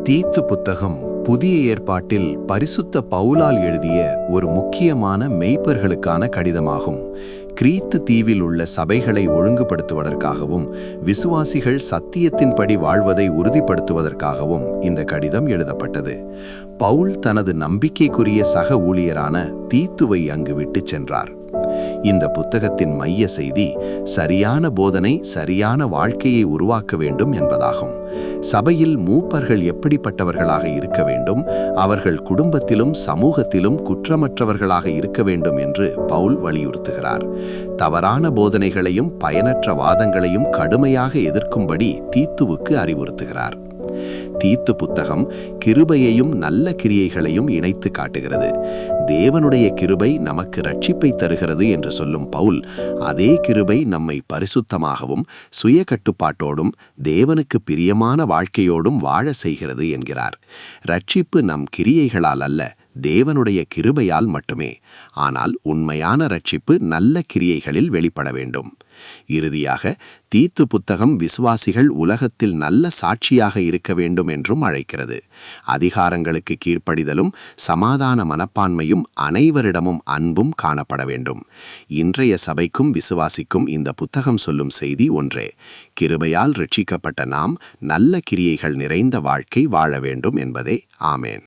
தீத்து புத்தகம் புதிய ஏற்பாட்டில் பரிசுத்த பவுலால் எழுதிய ஒரு முக்கியமான மெய்ப்பர்களுக்கான கடிதமாகும். கிரீத்து தீவில் உள்ள சபைகளை ஒழுங்குபடுத்துவதற்காகவும் விசுவாசிகள் சத்தியத்தின்படி வாழ்வதை உறுதிப்படுத்துவதற்காகவும் இந்த கடிதம் எழுதப்பட்டது. பவுல் தனது நம்பிக்கைக்குரிய சக ஊழியரான தீத்துவை அங்கு விட்டுச் சென்றார். இந்த புத்தகத்தின் மைய செய்தி சரியான போதனை, சரியான வாழ்க்கையை உருவாக்க வேண்டும் என்பதாகும். சபையில் மூப்பர்கள் எப்படிப்பட்டவர்களாக இருக்க வேண்டும், அவர்கள் குடும்பத்திலும் சமூகத்திலும் குற்றமற்றவர்களாக இருக்க வேண்டும் என்று பவுல் வலியுறுத்துகிறார். தவறான போதனைகளையும் பயனற்ற வாதங்களையும் கடுமையாக எதிர்க்கும்படி தீத்துவுக்கு அறிவுறுத்துகிறார். தீத்து புத்தகம் கிருபையையும் நல்ல கிரியைகளையும் இணைத்து காட்டுகிறது. தேவனுடைய கிருபை நமக்கு ரட்சிப்பை தருகிறது என்று சொல்லும் பவுல், அதே கிருபை நம்மை பரிசுத்தமாகவும் சுய கட்டுப்பாட்டோடும் தேவனுக்கு பிரியமான வாழ்க்கையோடும் வாழ செய்கிறது என்கிறார். ரட்சிப்பு நம் கிரியைகளால் அல்ல, தேவனுடைய கிருபையால் மட்டுமே. ஆனால் உண்மையான ரட்சிப்பு நல்ல கிரியைகளில் வெளிப்பட வேண்டும். இறுதியாக, தீத்து புத்தகம் விசுவாசிகள் உலகத்தில் நல்ல சாட்சியாக இருக்க வேண்டும் என்றும் அழைக்கிறது. அதிகாரங்களுக்கு கீழ்ப்படிதலும் சமாதான மனப்பான்மையும் அனைவரிடமும் அன்பும் காணப்பட வேண்டும். இன்றைய சபைக்கும் விசுவாசிக்கும் இந்த புத்தகம் சொல்லும் செய்தி ஒன்றே: கிருபையால் ரட்சிக்கப்பட்ட நாம் நல்ல கிரியைகள் நிறைந்த வாழ்க்கை வாழ வேண்டும் என்பதே. ஆமேன்.